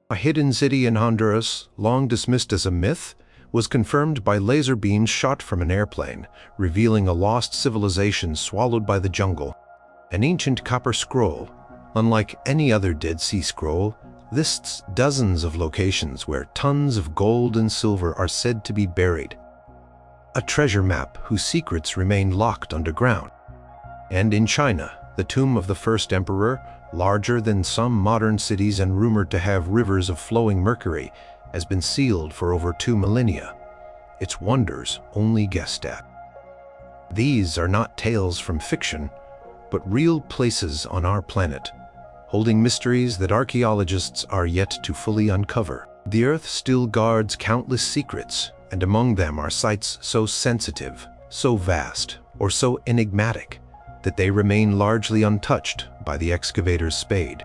A hidden city in Honduras, long dismissed as a myth, was confirmed by laser beams shot from an airplane, revealing a lost civilization swallowed by the jungle. An ancient copper scroll, unlike any other Dead Sea Scroll, lists dozens of locations where tons of gold and silver are said to be buried. A treasure map whose secrets remain locked underground. And in China, the tomb of the first emperor, larger than some modern cities and rumored to have rivers of flowing mercury, has been sealed for over 2 millennia. Its wonders only guessed at. These are not tales from fiction, but real places on our planet, holding mysteries that archaeologists are yet to fully uncover. The Earth still guards countless secrets, and among them are sites so sensitive, so vast, or so enigmatic that they remain largely untouched by the excavator's spade.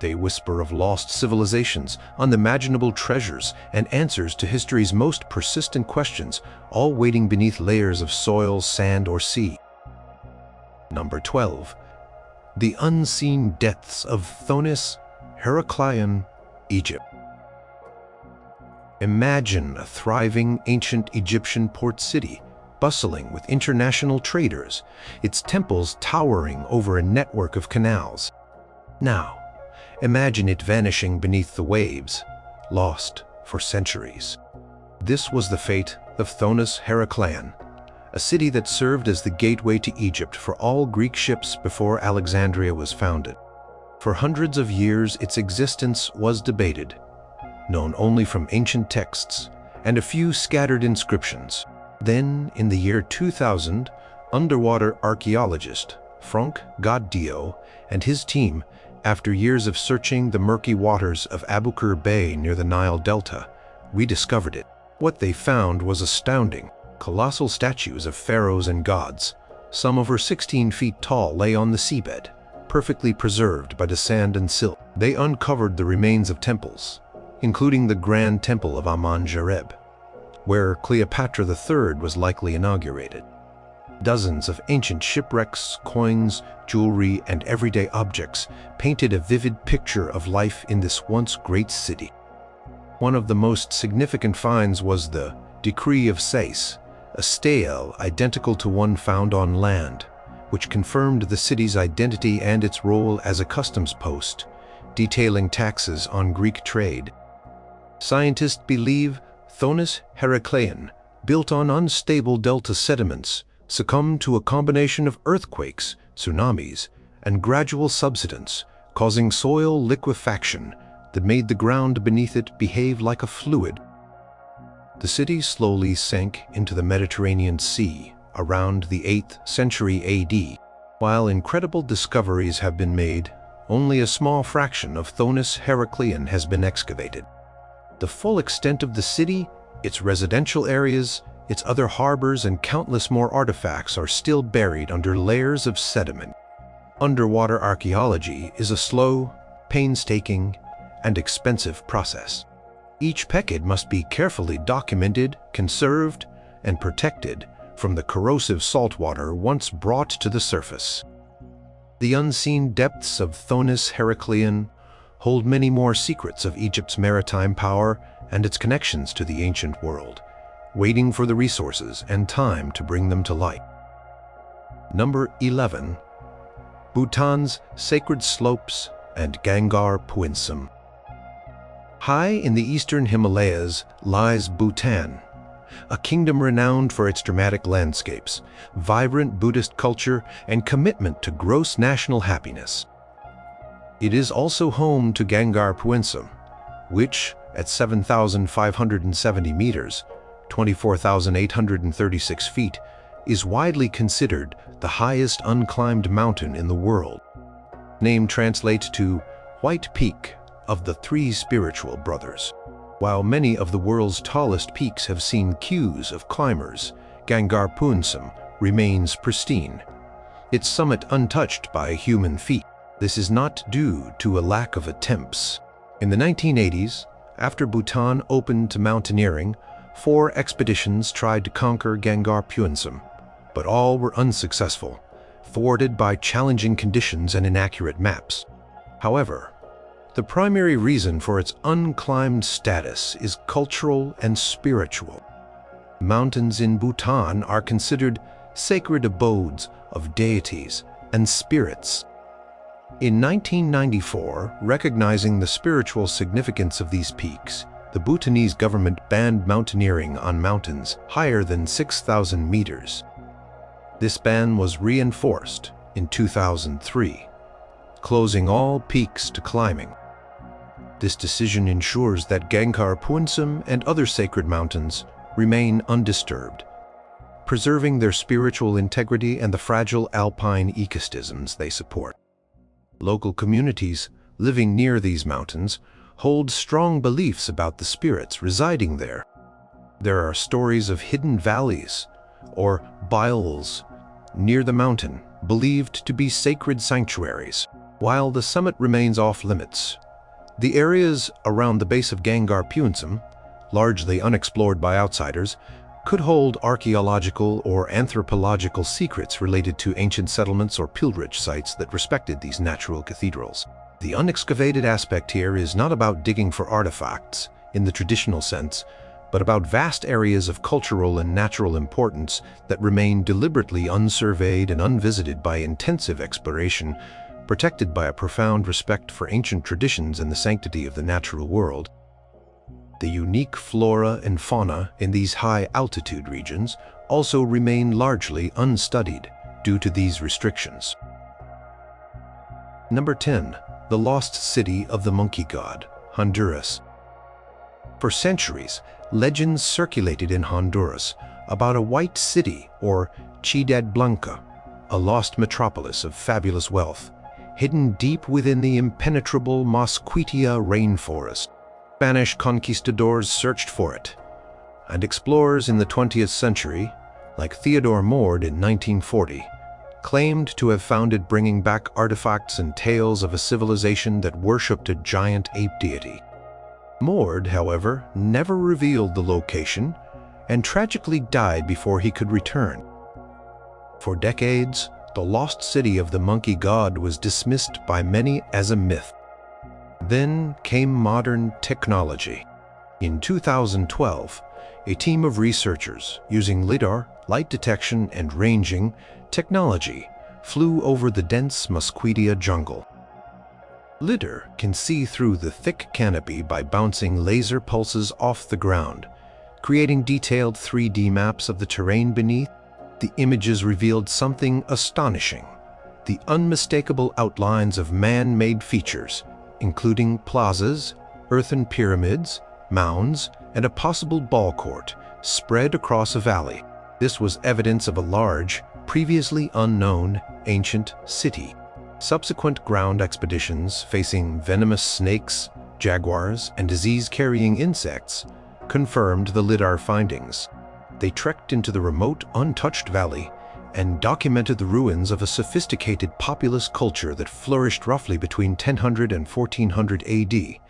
They whisper of lost civilizations, unimaginable treasures, and answers to history's most persistent questions, all waiting beneath layers of soil, sand, or sea. Number 12. The unseen depths of Thonis-Heracleion, Egypt. Imagine a thriving ancient Egyptian port city, bustling with international traders, its temples towering over a network of canals. Now, imagine it vanishing beneath the waves, lost for centuries. This was the fate of Thonis-Heracleion, a city that served as the gateway to Egypt for all Greek ships before Alexandria was founded. For hundreds of years, its existence was debated, known only from ancient texts and a few scattered inscriptions. Then, in the year 2000, underwater archaeologist Frank Goddio and his team, after years of searching the murky waters of Abukir Bay near the Nile Delta, rediscovered it. What they found was astounding. Colossal statues of pharaohs and gods, some over 16 feet tall, lay on the seabed, perfectly preserved by the sand and silt. They uncovered the remains of temples, including the Grand Temple of Amun-Jareb, where Cleopatra III was likely inaugurated. Dozens of ancient shipwrecks, coins, jewelry, and everyday objects painted a vivid picture of life in this once great city. One of the most significant finds was the Decree of Sais, a stele identical to one found on land, which confirmed the city's identity and its role as a customs post, detailing taxes on Greek trade. Scientists believe Thonis-Heracleion, built on unstable delta sediments, succumbed to a combination of earthquakes, tsunamis, and gradual subsidence, causing soil liquefaction that made the ground beneath it behave like a fluid. The city slowly sank into the Mediterranean Sea around the 8th century AD. While incredible discoveries have been made, only a small fraction of Thonis-Heracleion has been excavated. The full extent of the city, its residential areas, its other harbors, and countless more artifacts are still buried under layers of sediment. Underwater archaeology is a slow, painstaking, and expensive process. Each peccade must be carefully documented, conserved, and protected from the corrosive saltwater once brought to the surface. The unseen depths of Thonis-Heracleion hold many more secrets of Egypt's maritime power and its connections to the ancient world, waiting for the resources and time to bring them to light. Number 11. Bhutan's Sacred Slopes and Gangkhar Puensum. High in the eastern Himalayas lies Bhutan, a kingdom renowned for its dramatic landscapes, vibrant Buddhist culture, and commitment to gross national happiness. It is also home to Gangkhar Puensum, which, at 7,570 meters, 24,836 feet, is widely considered the highest unclimbed mountain in the world. Name translates to White Peak of the Three Spiritual Brothers. While many of the world's tallest peaks have seen queues of climbers, Gangkhar Puensum remains pristine, its summit untouched by human feet. This is not due to a lack of attempts. In the 1980s, after Bhutan opened to mountaineering, 4 expeditions tried to conquer Gangkhar Puensum, but all were unsuccessful, thwarted by challenging conditions and inaccurate maps. However, The primary reason for its unclimbed status is cultural and spiritual. Mountains in Bhutan are considered sacred abodes of deities and spirits. In 1994, recognizing the spiritual significance of these peaks, the Bhutanese government banned mountaineering on mountains higher than 6,000 meters. This ban was reinforced in 2003, closing all peaks to climbing. This decision ensures that Gangkhar, Puensum, and other sacred mountains remain undisturbed, preserving their spiritual integrity and the fragile alpine ecosystems they support. Local communities living near these mountains hold strong beliefs about the spirits residing there. There are stories of hidden valleys or biles near the mountain, believed to be sacred sanctuaries. While the summit remains off-limits, the areas around the base of Gangkhar Puensum, largely unexplored by outsiders, could hold archaeological or anthropological secrets related to ancient settlements or pilgrimage sites that respected these natural cathedrals. The unexcavated aspect here is not about digging for artifacts in the traditional sense, but about vast areas of cultural and natural importance that remain deliberately unsurveyed and unvisited by intensive exploration, protected by a profound respect for ancient traditions and the sanctity of the natural world. The unique flora and fauna in these high-altitude regions also remain largely unstudied due to these restrictions. Number 10. The Lost City of the Monkey God, Honduras. For centuries, legends circulated in Honduras about a white city, or Ciudad Blanca, a lost metropolis of fabulous wealth, hidden deep within the impenetrable Mosquitia rainforest. Spanish conquistadors searched for it, and explorers in the 20th century, like Theodore Mord in 1940, claimed to have found it, bringing back artifacts and tales of a civilization that worshipped a giant ape deity. Mord, however, never revealed the location and tragically died before he could return. For decades, the lost city of the monkey god was dismissed by many as a myth. Then came modern technology. In 2012, a team of researchers using LiDAR, light detection and ranging technology flew over the dense Mosquitia jungle. LiDAR can see through the thick canopy by bouncing laser pulses off the ground, creating detailed 3D maps of the terrain beneath. The images revealed something astonishing: the unmistakable outlines of man-made features, including plazas, earthen pyramids, mounds, and a possible ball court spread across a valley. This was evidence of a large, previously unknown, ancient city. Subsequent ground expeditions facing venomous snakes, jaguars, and disease-carrying insects confirmed the LiDAR findings. They trekked into the remote, untouched valley and documented the ruins of a sophisticated populous culture that flourished roughly between 1000 and 1400 AD,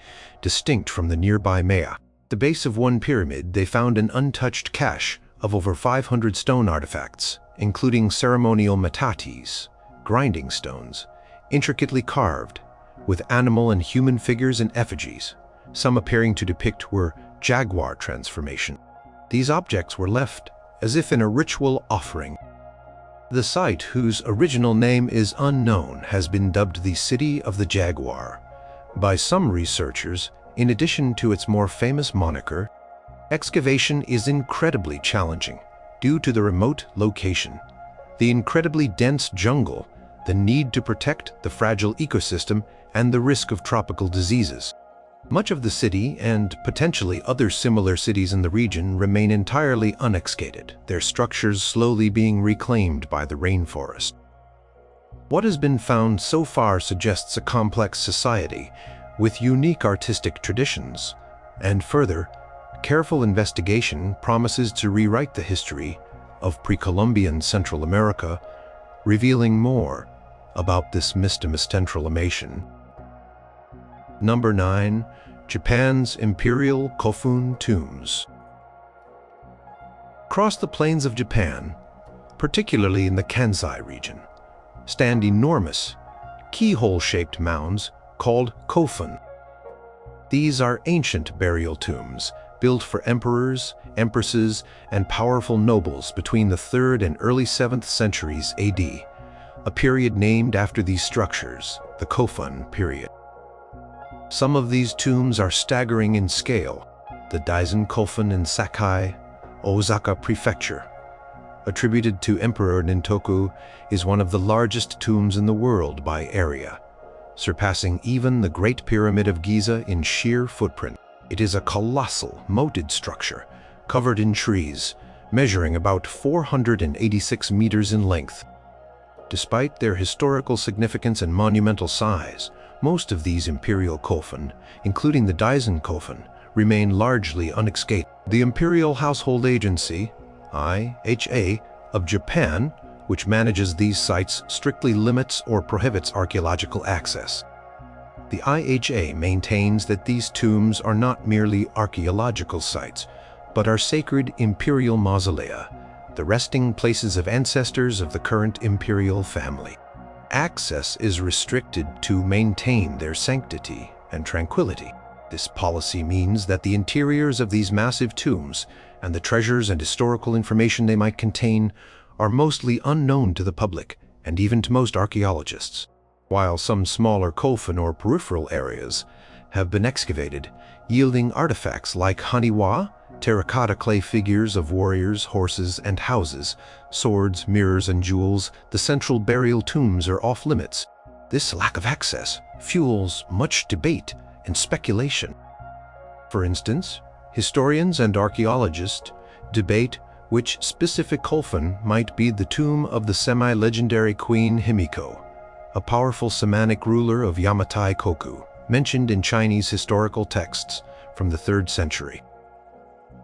distinct from the nearby Maya. At the base of one pyramid, they found an untouched cache of over 500 stone artifacts, including ceremonial metates, grinding stones, intricately carved, with animal and human figures and effigies, some appearing to depict were jaguar transformation. These objects were left as if in a ritual offering. The site, whose original name is unknown, has been dubbed the City of the Jaguar by some researchers. In addition to its more famous moniker, excavation is incredibly challenging due to the remote location, the incredibly dense jungle, the need to protect the fragile ecosystem, and the risk of tropical diseases. Much of the city, and potentially other similar cities in the region, remain entirely unexcavated, their structures slowly being reclaimed by the rainforest. What has been found so far suggests a complex society with unique artistic traditions, and further, careful investigation promises to rewrite the history of pre-Columbian Central America, revealing more about this mysterious transformation. Number 9. Japan's Imperial Kofun Tombs. Across the plains of Japan, particularly in the Kansai region, stand enormous, keyhole-shaped mounds called kofun. These are ancient burial tombs, built for emperors, empresses, and powerful nobles between the 3rd and early 7th centuries AD, a period named after these structures, the Kofun period. Some of these tombs are staggering in scale. The Daisen Kofun in Sakai, Osaka Prefecture, attributed to Emperor Nintoku, is one of the largest tombs in the world by area, surpassing even the Great Pyramid of Giza in sheer footprint. It is a colossal, moated structure, covered in trees, measuring about 486 meters in length. Despite their historical significance and monumental size, most of these Imperial Kofun, including the Daisen Kofun, remain largely unexcavated. The Imperial Household Agency, IHA, of Japan, which manages these sites, strictly limits or prohibits archaeological access. The IHA maintains that these tombs are not merely archaeological sites, but are sacred imperial mausolea, the resting places of ancestors of the current imperial family. Access is restricted to maintain their sanctity and tranquility. This policy means that the interiors of these massive tombs and the treasures and historical information they might contain are mostly unknown to the public and even to most archaeologists. While some smaller Kofun or peripheral areas have been excavated, yielding artifacts like haniwa, terracotta clay figures of warriors, horses, and houses, swords, mirrors, and jewels, the central burial tombs are off limits. This lack of access fuels much debate and speculation. For instance, historians and archaeologists debate which specific Kofun might be the tomb of the semi-legendary Queen Himiko, a powerful Samanic ruler of Yamatai Koku, mentioned in Chinese historical texts from the 3rd century.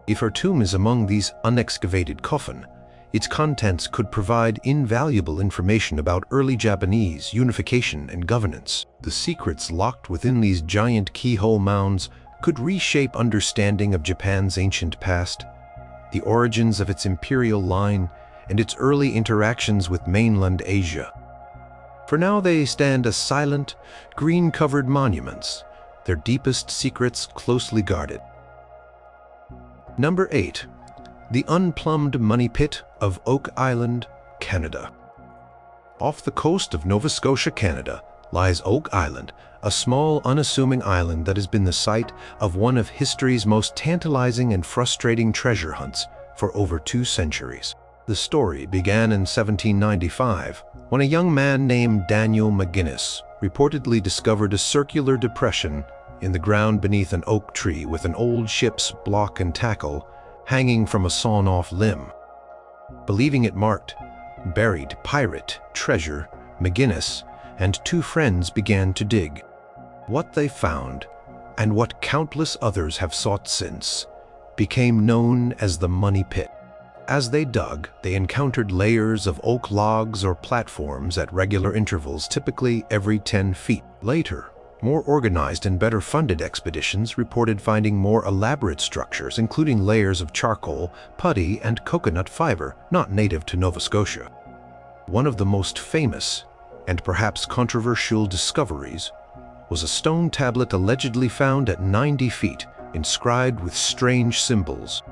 If her tomb is among these unexcavated Kofun, its contents could provide invaluable information about early Japanese unification and governance. The secrets locked within these giant keyhole mounds could reshape understanding of Japan's ancient past, the origins of its imperial line, and its early interactions with mainland Asia. For now, they stand as silent, green-covered monuments, their deepest secrets closely guarded. Number 8. The Unplumbed Money Pit of Oak Island, Canada. Off the coast of Nova Scotia, Canada, lies Oak Island, a small, unassuming island that has been the site of one of history's most tantalizing and frustrating treasure hunts for over 2 centuries. The story began in 1795, when a young man named Daniel McGuinness reportedly discovered a circular depression in the ground beneath an oak tree with an old ship's block and tackle hanging from a sawn-off limb. Believing it marked buried pirate treasure, McGuinness and 2 friends began to dig. What they found, and what countless others have sought since, became known as the Money Pit. As they dug, they encountered layers of oak logs or platforms at regular intervals, typically every 10 feet. Later, more organized and better funded expeditions reported finding more elaborate structures, including layers of charcoal, putty, and coconut fiber, not native to Nova Scotia. One of the most famous and perhaps controversial discoveries was a stone tablet allegedly found at 90 feet, inscribed with strange symbols.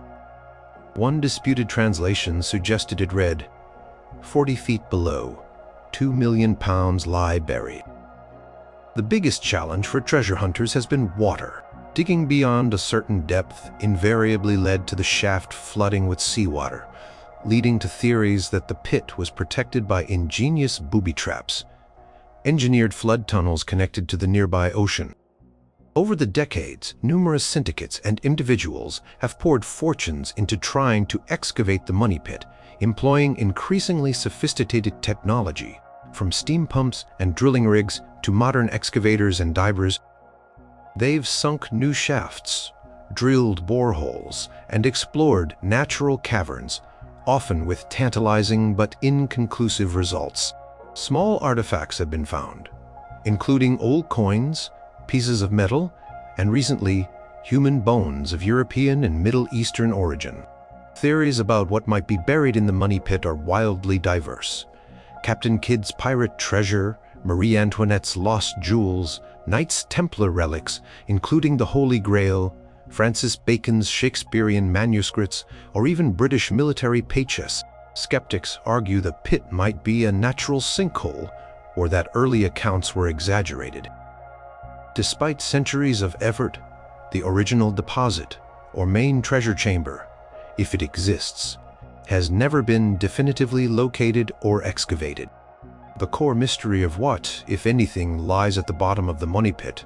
One disputed translation suggested it read, 40 feet below, 2 million pounds lie buried. The biggest challenge for treasure hunters has been water. Digging beyond a certain depth invariably led to the shaft flooding with seawater, leading to theories that the pit was protected by ingenious booby traps, engineered flood tunnels connected to the nearby ocean. Over the decades, numerous syndicates and individuals have poured fortunes into trying to excavate the money pit, employing increasingly sophisticated technology, from steam pumps and drilling rigs to modern excavators and divers. They've sunk new shafts, drilled boreholes, and explored natural caverns, often with tantalizing but inconclusive results. Small artifacts have been found, including old coins, pieces of metal, and recently, human bones of European and Middle Eastern origin. Theories about what might be buried in the money pit are wildly diverse. Captain Kidd's pirate treasure, Marie Antoinette's lost jewels, Knights Templar relics, including the Holy Grail, Francis Bacon's Shakespearean manuscripts, or even British military paychests. Skeptics argue the pit might be a natural sinkhole or that early accounts were exaggerated. Despite centuries of effort, the original deposit, or main treasure chamber, if it exists, has never been definitively located or excavated. The core mystery of what, if anything, lies at the bottom of the money pit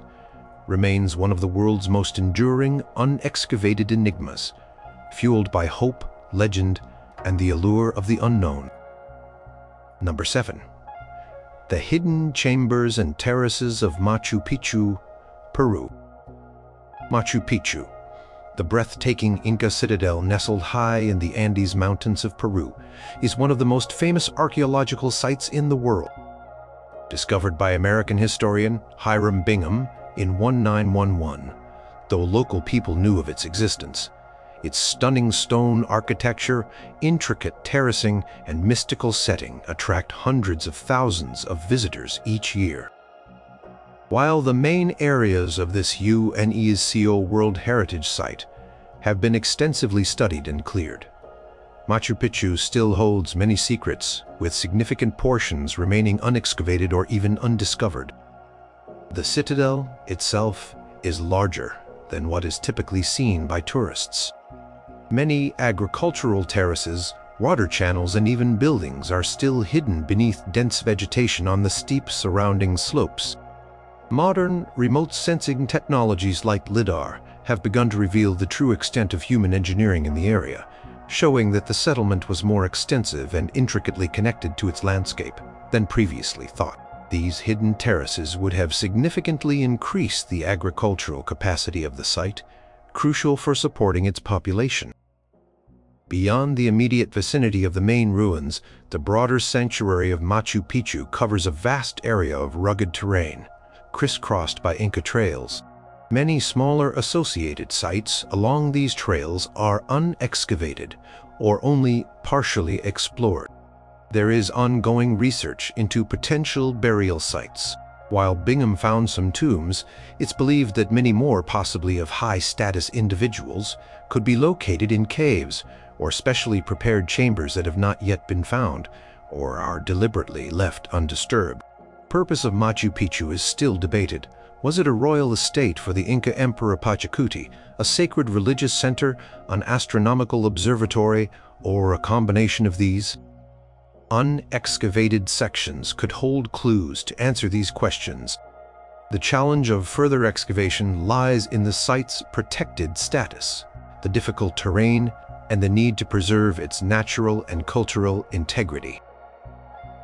remains one of the world's most enduring, unexcavated enigmas, fueled by hope, legend, and the allure of the unknown. Number 7. The hidden chambers and terraces of Machu Picchu, Peru. Machu Picchu, the breathtaking Inca citadel nestled high in the Andes Mountains of Peru, is one of the most famous archaeological sites in the world. Discovered by American historian Hiram Bingham in 1911, though local people knew of its existence, its stunning stone architecture, intricate terracing, and mystical setting attract hundreds of thousands of visitors each year. While the main areas of this UNESCO World Heritage Site have been extensively studied and cleared, Machu Picchu still holds many secrets, with significant portions remaining unexcavated or even undiscovered. The citadel itself is larger than what is typically seen by tourists. Many agricultural terraces, water channels, and even buildings are still hidden beneath dense vegetation on the steep surrounding slopes. Modern remote sensing technologies like LiDAR have begun to reveal the true extent of human engineering in the area, showing that the settlement was more extensive and intricately connected to its landscape than previously thought. These hidden terraces would have significantly increased the agricultural capacity of the site, crucial for supporting its population. Beyond the immediate vicinity of the main ruins, the broader sanctuary of Machu Picchu covers a vast area of rugged terrain, crisscrossed by Inca trails. Many smaller associated sites along these trails are unexcavated or only partially explored. There is ongoing research into potential burial sites. While Bingham found some tombs, it's believed that many more, possibly of high-status individuals, could be located in caves or specially prepared chambers that have not yet been found or are deliberately left undisturbed. The purpose of Machu Picchu is still debated. Was it a royal estate for the Inca Emperor Pachacuti, a sacred religious center, an astronomical observatory, or a combination of these? Unexcavated sections could hold clues to answer these questions. The challenge of further excavation lies in the site's protected status, the difficult terrain, and the need to preserve its natural and cultural integrity.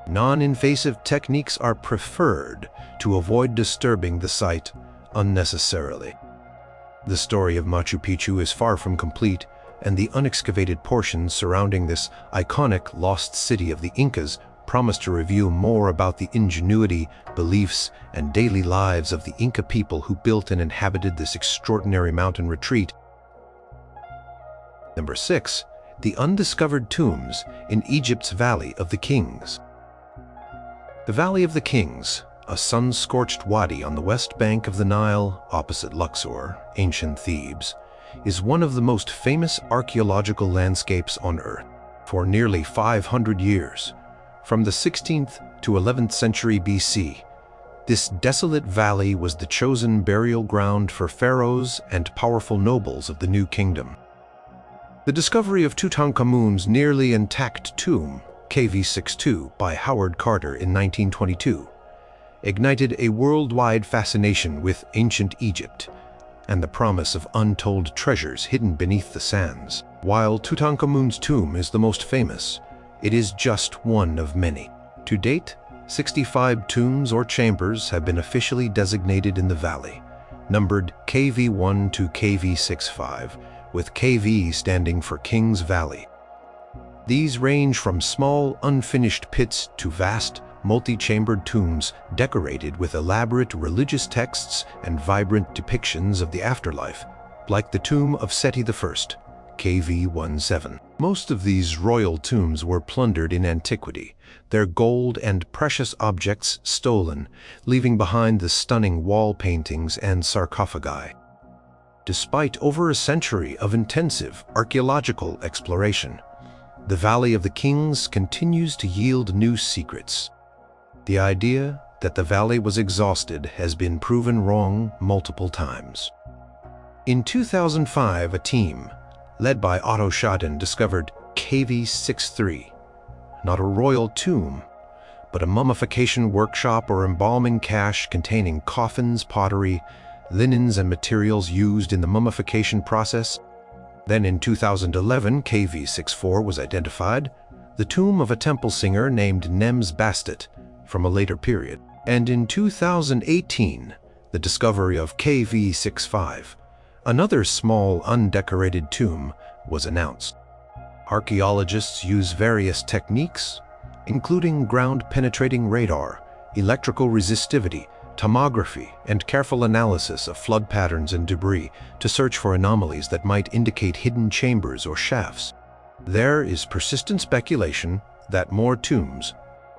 Non-invasive techniques are preferred to avoid disturbing the site unnecessarily. The story of Machu Picchu is far from complete, and the unexcavated portions surrounding this iconic lost city of the Incas promise to reveal more about the ingenuity, beliefs, and daily lives of the Inca people who built and inhabited this extraordinary mountain retreat. Number 6. The undiscovered tombs in Egypt's Valley of the Kings. The Valley of the Kings, a sun-scorched wadi on the west bank of the Nile, opposite Luxor, ancient Thebes, is one of the most famous archaeological landscapes on Earth. For nearly 500 years, from the 16th to 11th century BC, this desolate valley was the chosen burial ground for pharaohs and powerful nobles of the New Kingdom. The discovery of Tutankhamun's nearly intact tomb, KV62, by Howard Carter in 1922, ignited a worldwide fascination with ancient Egypt and the promise of untold treasures hidden beneath the sands. While Tutankhamun's tomb is the most famous, it is just one of many. To date, 65 tombs or chambers have been officially designated in the valley, numbered KV1 to KV65, with KV standing for King's Valley. These range from small, unfinished pits to vast, multi-chambered tombs decorated with elaborate religious texts and vibrant depictions of the afterlife, like the tomb of Seti I, KV17. Most of these royal tombs were plundered in antiquity, their gold and precious objects stolen, leaving behind the stunning wall paintings and sarcophagi. Despite over a century of intensive archaeological exploration, the Valley of the Kings continues to yield new secrets. The idea that the valley was exhausted has been proven wrong multiple times. In 2005, a team, led by Otto Schaden, discovered KV63, not a royal tomb, but a mummification workshop or embalming cache containing coffins, pottery, linens, and materials used in the mummification process. Then in 2011, KV64 was identified, the tomb of a temple singer named Nems Bastet from a later period. And in 2018, the discovery of KV65, another small undecorated tomb, was announced. Archaeologists use various techniques, including ground-penetrating radar, electrical resistivity, tomography, and careful analysis of flood patterns and debris to search for anomalies that might indicate hidden chambers or shafts. There is persistent speculation that more tombs,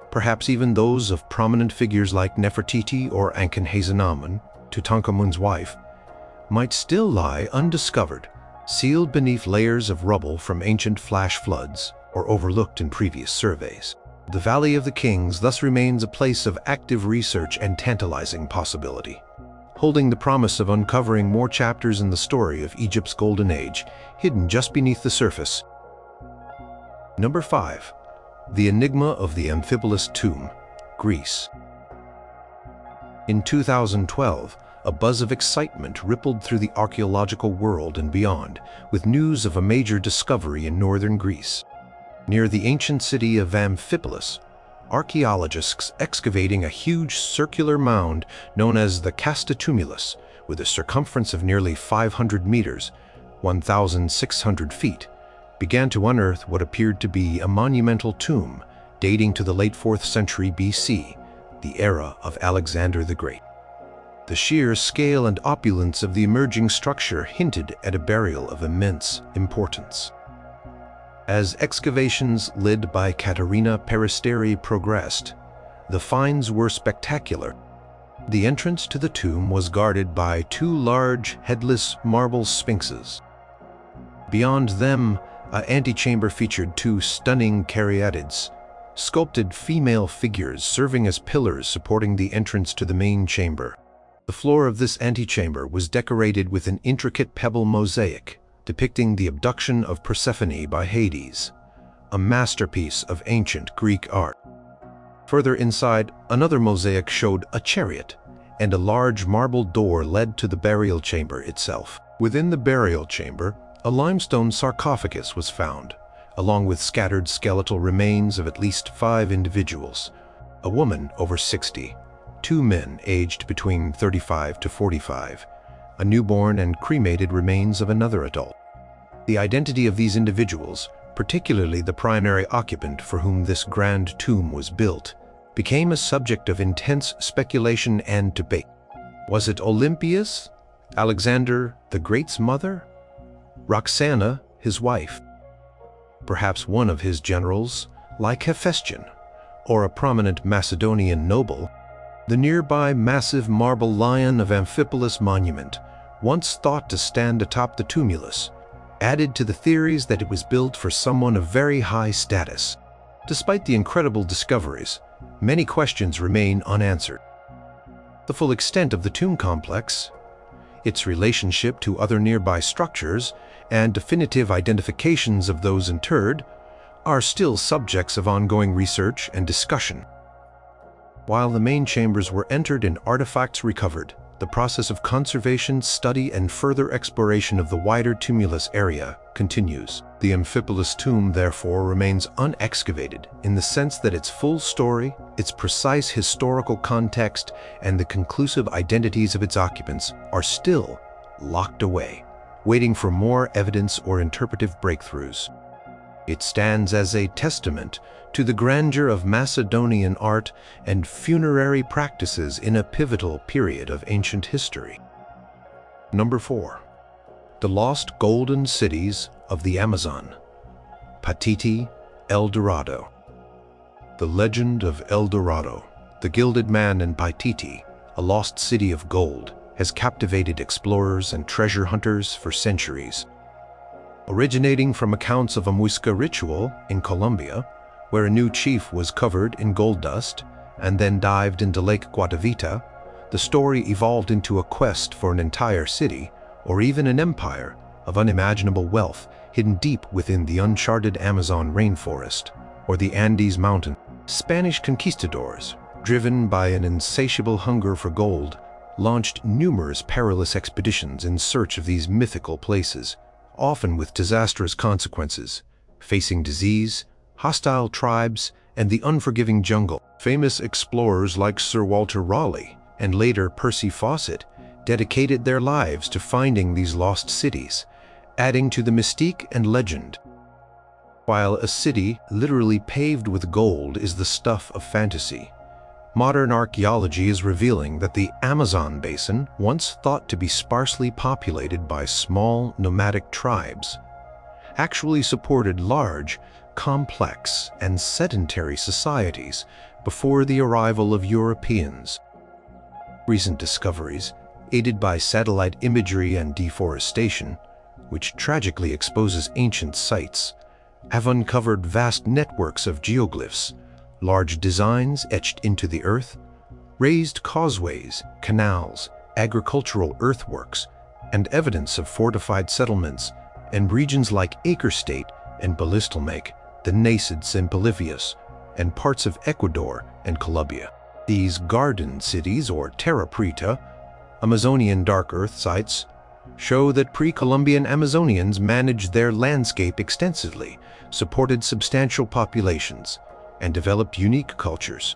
perhaps even those of prominent figures like Nefertiti or Ankhenhazenamen, Tutankhamun's wife, might still lie undiscovered, sealed beneath layers of rubble from ancient flash floods or overlooked in previous surveys. The Valley of the Kings thus remains a place of active research and tantalizing possibility, holding the promise of uncovering more chapters in the story of Egypt's Golden Age, hidden just beneath the surface. Number 5. The Enigma of the Amphibious Tomb, Greece. In 2012, a buzz of excitement rippled through the archaeological world and beyond, with news of a major discovery in northern Greece. Near the ancient city of Amphibious, archaeologists excavating a huge circular mound known as the Casta Tumulus, with a circumference of nearly 500 meters, 1,600 feet, began to unearth what appeared to be a monumental tomb dating to the late 4th century BC, the era of Alexander the Great. The sheer scale and opulence of the emerging structure hinted at a burial of immense importance. As excavations led by Katerina Peristeri progressed, the finds were spectacular. The entrance to the tomb was guarded by 2 large, headless marble sphinxes. Beyond them, an antechamber featured 2 stunning caryatids, sculpted female figures serving as pillars supporting the entrance to the main chamber. The floor of this antechamber was decorated with an intricate pebble mosaic depicting the abduction of Persephone by Hades, a masterpiece of ancient Greek art. Further inside, another mosaic showed a chariot, and a large marble door led to the burial chamber itself. Within the burial chamber, a limestone sarcophagus was found, along with scattered skeletal remains of at least 5 individuals, a woman over 60, 2 men aged between 35 to 45, a newborn and cremated remains of another adult. The identity of these individuals, particularly the primary occupant for whom this grand tomb was built, became a subject of intense speculation and debate. Was it Olympias, Alexander the Great's mother? Roxana, his wife? Perhaps one of his generals, like Hephaestion, or a prominent Macedonian noble? The nearby massive marble lion of Amphibious monument, once thought to stand atop the tumulus, added to the theories that it was built for someone of very high status. Despite the incredible discoveries, many questions remain unanswered. The full extent of the tomb complex, its relationship to other nearby structures, and definitive identifications of those interred are still subjects of ongoing research and discussion. While the main chambers were entered and artifacts recovered, the process of conservation, study, and further exploration of the wider tumulus area continues. The Amphibious tomb, therefore, remains unexcavated in the sense that its full story, its precise historical context, and the conclusive identities of its occupants are still locked away, waiting for more evidence or interpretive breakthroughs. It stands as a testament to the grandeur of Macedonian art and funerary practices in a pivotal period of ancient history. Number 4. The Lost Golden Cities of the Amazon, Paititi, El Dorado. The legend of El Dorado, the gilded man in Paititi, a lost city of gold, has captivated explorers and treasure hunters for centuries. Originating from accounts of a Muisca ritual in Colombia, where a new chief was covered in gold dust and then dived into Lake Guatavita, the story evolved into a quest for an entire city, or even an empire, of unimaginable wealth hidden deep within the uncharted Amazon rainforest or the Andes mountain. Spanish conquistadors, driven by an insatiable hunger for gold, launched numerous perilous expeditions in search of these mythical places, often with disastrous consequences, facing disease, hostile tribes, and the unforgiving jungle. Famous explorers like Sir Walter Raleigh and later Percy Fawcett dedicated their lives to finding these lost cities, adding to the mystique and legend. While a city literally paved with gold is the stuff of fantasy, modern archaeology is revealing that the Amazon basin, once thought to be sparsely populated by small nomadic tribes, actually supported large, complex, and sedentary societies before the arrival of Europeans. Recent discoveries, aided by satellite imagery and deforestation, which tragically exposes ancient sites, have uncovered vast networks of geoglyphs, large designs etched into the earth, raised causeways, canals, agricultural earthworks, and evidence of fortified settlements in regions like Acre State and Ballistelmake, the Nasids and Bolivias, and parts of Ecuador and Colombia. These garden cities, or terra preta, Amazonian dark earth sites, show that pre-Columbian Amazonians managed their landscape extensively, supported substantial populations, and developed unique cultures.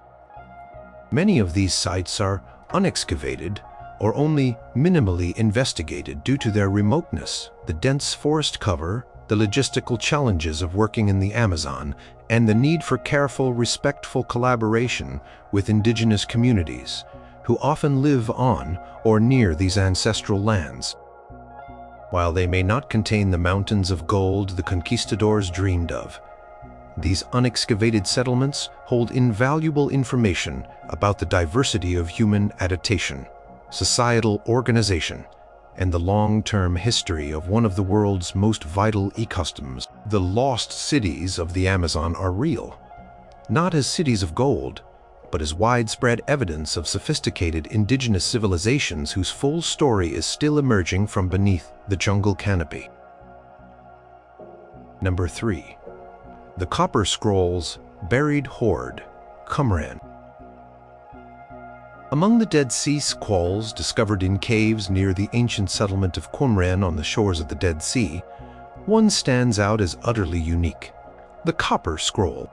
Many of these sites are unexcavated or only minimally investigated due to their remoteness, the dense forest cover, the logistical challenges of working in the Amazon, and the need for careful, respectful collaboration with indigenous communities, who often live on or near these ancestral lands. While they may not contain the mountains of gold the conquistadors dreamed of, these unexcavated settlements hold invaluable information about the diversity of human adaptation, societal organization, and the long-term history of one of the world's most vital ecosystems. The lost cities of the Amazon are real, not as cities of gold, but as widespread evidence of sophisticated indigenous civilizations whose full story is still emerging from beneath the jungle canopy. Number 3. The Copper Scrolls' Buried Hoard, Qumran. Among the Dead Sea Scrolls discovered in caves near the ancient settlement of Qumran on the shores of the Dead Sea, one stands out as utterly unique: the Copper Scroll.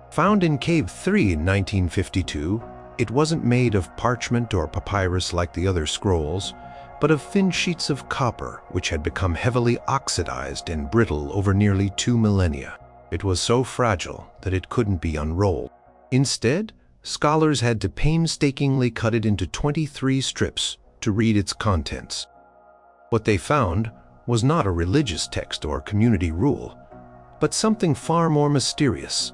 Found in Cave 3 in 1952, it wasn't made of parchment or papyrus like the other scrolls, but of thin sheets of copper which had become heavily oxidized and brittle over nearly 2 millennia. It was so fragile that it couldn't be unrolled. Instead, scholars had to painstakingly cut it into 23 strips to read its contents. What they found was not a religious text or community rule, but something far more mysterious: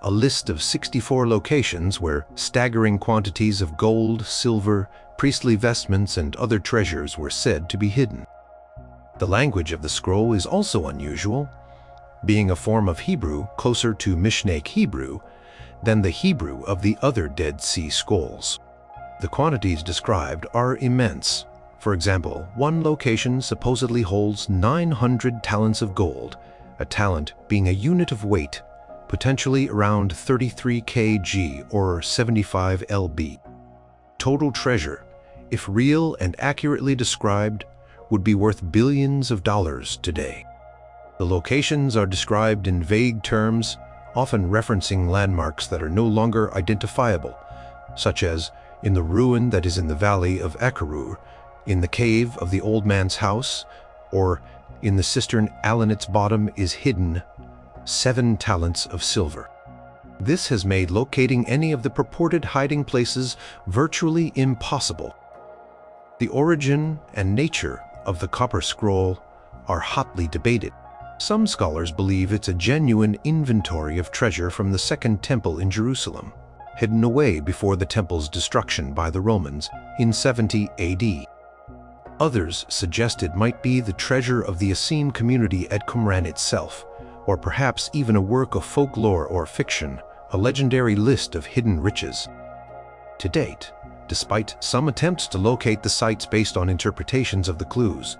a list of 64 locations where staggering quantities of gold, silver, priestly vestments, and other treasures were said to be hidden. The language of the scroll is also unusual, being a form of Hebrew closer to Mishnaic Hebrew than the Hebrew of the other Dead Sea Scrolls. The quantities described are immense. For example, one location supposedly holds 900 talents of gold, a talent being a unit of weight, potentially around 33 kg or 75 lb. Total treasure, if real and accurately described, would be worth billions of dollars today. The locations are described in vague terms, often referencing landmarks that are no longer identifiable, such as in the ruin that is in the valley of Akarur, in the cave of the old man's house, or in the cistern Al its bottom is hidden 7 talents of silver. This has made locating any of the purported hiding places virtually impossible. The origin and nature of the Copper Scroll are hotly debated. Some scholars believe it's a genuine inventory of treasure from the Second Temple in Jerusalem, hidden away before the temple's destruction by the Romans in 70 AD. Others suggest it might be the treasure of the Essene community at Qumran itself, or perhaps even a work of folklore or fiction, a legendary list of hidden riches. To date, despite some attempts to locate the sites based on interpretations of the clues,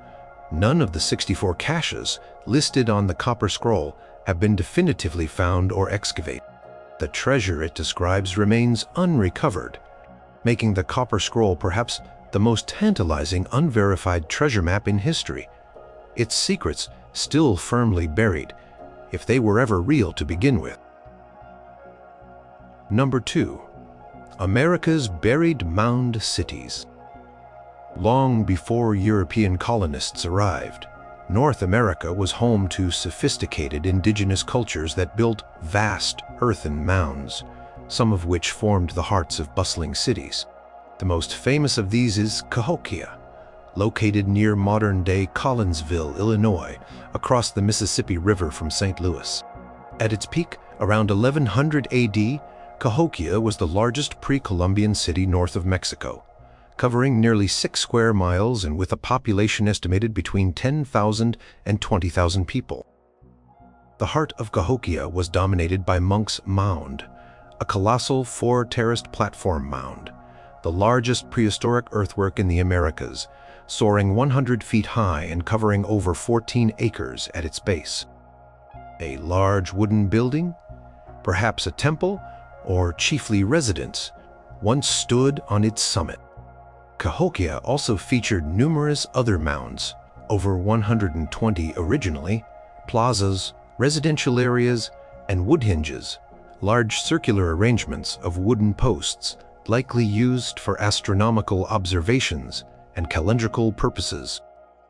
none of the 64 caches listed on the copper scroll have been definitively found or excavated. The treasure it describes remains unrecovered, making the copper scroll perhaps the most tantalizing unverified treasure map in history. Its secrets still firmly buried, if they were ever real to begin with. Number 2. America's buried mound cities. Long before European colonists arrived, North America was home to sophisticated indigenous cultures that built vast earthen mounds, some of which formed the hearts of bustling cities. The most famous of these is Cahokia, located near modern-day Collinsville, Illinois, across the Mississippi River from St. Louis. At its peak, around 1100 AD, Cahokia was the largest pre-Columbian city north of Mexico, covering nearly 6 square miles and with a population estimated between 10,000 and 20,000 people. The heart of Cahokia was dominated by Monk's Mound, a colossal 4-terraced platform mound, the largest prehistoric earthwork in the Americas, soaring 100 feet high and covering over 14 acres at its base. A large wooden building, perhaps a temple, or chiefly residence, once stood on its summit. Cahokia also featured numerous other mounds, over 120 originally, plazas, residential areas, and wood hinges, large circular arrangements of wooden posts, likely used for astronomical observations and calendrical purposes.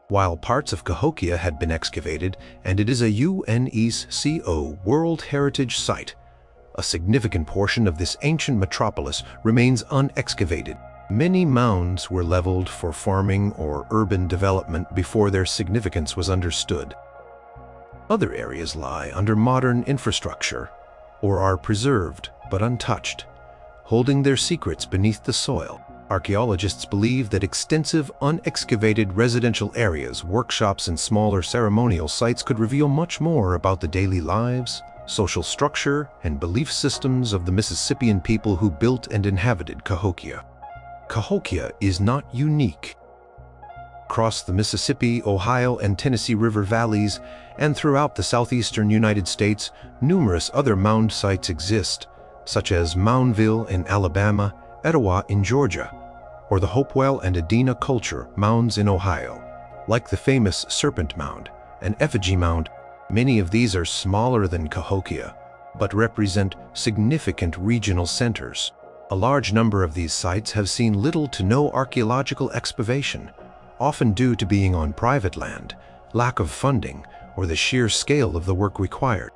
While parts of Cahokia had been excavated, and it is a UNESCO World Heritage Site, a significant portion of this ancient metropolis remains unexcavated. Many mounds were leveled for farming or urban development before their significance was understood. Other areas lie under modern infrastructure or are preserved but untouched, holding their secrets beneath the soil. Archaeologists believe that extensive unexcavated residential areas, workshops, and smaller ceremonial sites could reveal much more about the daily lives, social structure, and belief systems of the Mississippian people who built and inhabited Cahokia. Cahokia is not unique. Across the Mississippi, Ohio, and Tennessee River valleys, and throughout the southeastern United States, numerous other mound sites exist, such as Moundville in Alabama, Etowah in Georgia, or the Hopewell and Adena culture mounds in Ohio. Like the famous Serpent Mound and Effigy Mound, many of these are smaller than Cahokia, but represent significant regional centers. A large number of these sites have seen little to no archaeological excavation, often due to being on private land, lack of funding, or the sheer scale of the work required.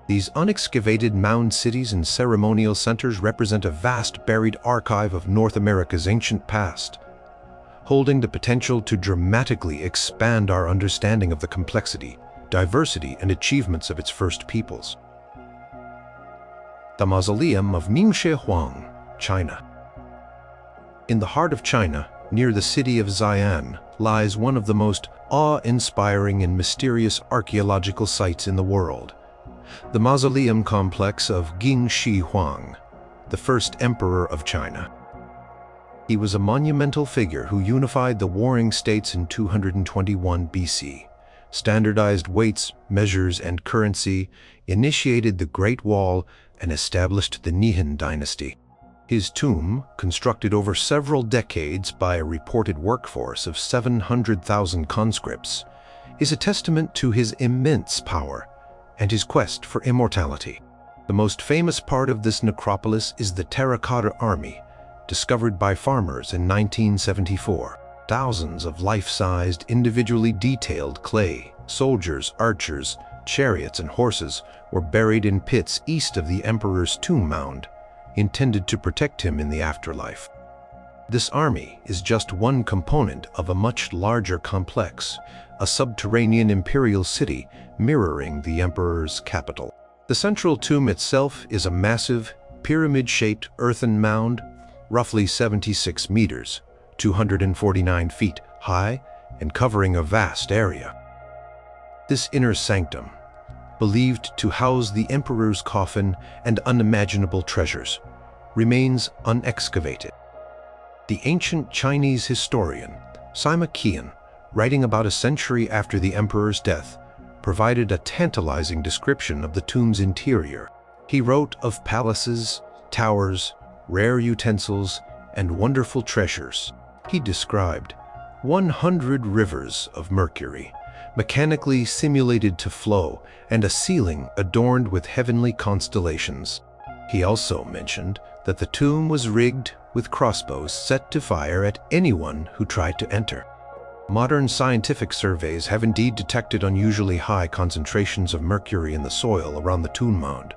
These unexcavated mound cities and ceremonial centers represent a vast buried archive of North America's ancient past, holding the potential to dramatically expand our understanding of the complexity, diversity, and achievements of its first peoples. The Mausoleum of Ming Huang, China. In the heart of China, near the city of Xi'an, lies one of the most awe-inspiring and mysterious archaeological sites in the world, the mausoleum complex of Huang, the first emperor of China. He was a monumental figure who unified the warring states in 221 BC, standardized weights, measures, and currency, initiated the Great Wall, and established the Nihan dynasty. His tomb, constructed over several decades by a reported workforce of 700,000 conscripts, is a testament to his immense power and his quest for immortality. The most famous part of this necropolis is the Terracotta Army, discovered by farmers in 1974. Thousands of life-sized, individually detailed clay, soldiers, archers, chariots, and horses were buried in pits east of the emperor's tomb mound, intended to protect him in the afterlife. This army is just one component of a much larger complex, a subterranean imperial city mirroring the emperor's capital. The central tomb itself is a massive, pyramid-shaped earthen mound, roughly 76 meters, 249 feet high, and covering a vast area. This inner sanctum, believed to house the emperor's coffin and unimaginable treasures, remains unexcavated. The ancient Chinese historian, Sima Qian, writing about a century after the emperor's death, provided a tantalizing description of the tomb's interior. He wrote of palaces, towers, rare utensils, and wonderful treasures. He described 100 rivers of mercury, mechanically simulated to flow, and a ceiling adorned with heavenly constellations. He also mentioned that the tomb was rigged with crossbows set to fire at anyone who tried to enter. Modern scientific surveys have indeed detected unusually high concentrations of mercury in the soil around the tomb mound,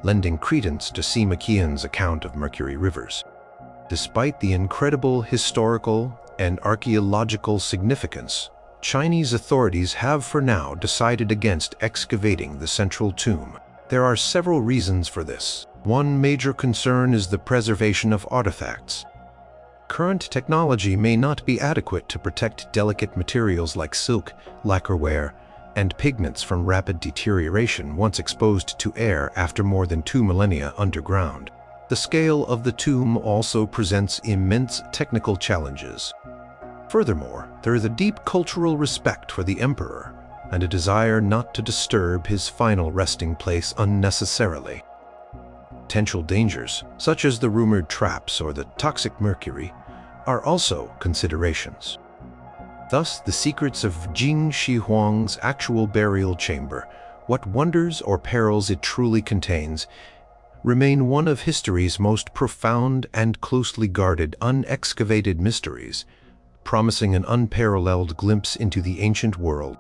lending credence to Sima Qian's account of mercury rivers. Despite the incredible historical and archaeological significance, Chinese authorities have for now decided against excavating the central tomb. There are several reasons for this. One major concern is the preservation of artifacts. Current technology may not be adequate to protect delicate materials like silk, lacquerware, and pigments from rapid deterioration once exposed to air after more than 2 millennia underground. The scale of the tomb also presents immense technical challenges. Furthermore, there is a deep cultural respect for the emperor and a desire not to disturb his final resting place unnecessarily. Potential dangers, such as the rumored traps or the toxic mercury, are also considerations. Thus, the secrets of Jing Shi Huang's actual burial chamber, what wonders or perils it truly contains, remain one of history's most profound and closely guarded unexcavated mysteries, promising an unparalleled glimpse into the ancient world.